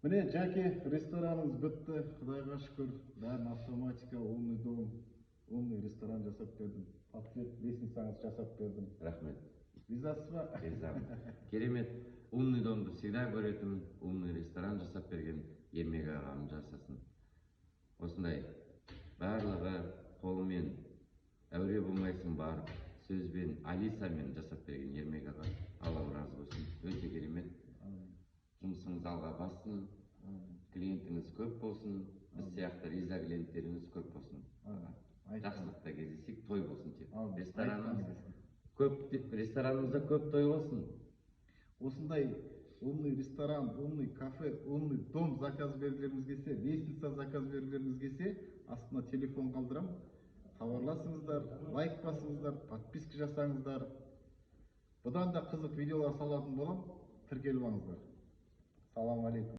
Міне Жаке, рестораныңыз бітті, Құдайға шүкір. Бәрін автоматика, умный дом, умный ресторан жасап бердім. Подсвет лестницаңыз жасап бердім. Рахмет. Ризасыз ба? Ризамын. Керемет. Умный домды всегда көретім. Умный ресторан жасап берген Ермек ағам жасасын. Осындай барлығы қолымен әуре болмайсың барып, сөзбен Алисамен жасап берген Ермек аға. Алла разы болсын. Өте керемет. Жұмысыңыз алға бассын, клиентіңіз көп болсын, біз сияқты риза клиенттеріңіз көп болсын. Жақсылықта кездесек, той болсын тек. Ресторанымызда көп той болсын. Осындай умный ресторан, умный кафе, умный дом заказ бергілеріңіз келсе, лестница заказ бергілеріңіз келсе, астына телефон қалдырам. Хабарласыңыздар, лайк басыңыздар, подписка жасаңыздар. Бұдан да қызық видеолар салатын болам, тіркеліп алыңыздар. Салам алейкум.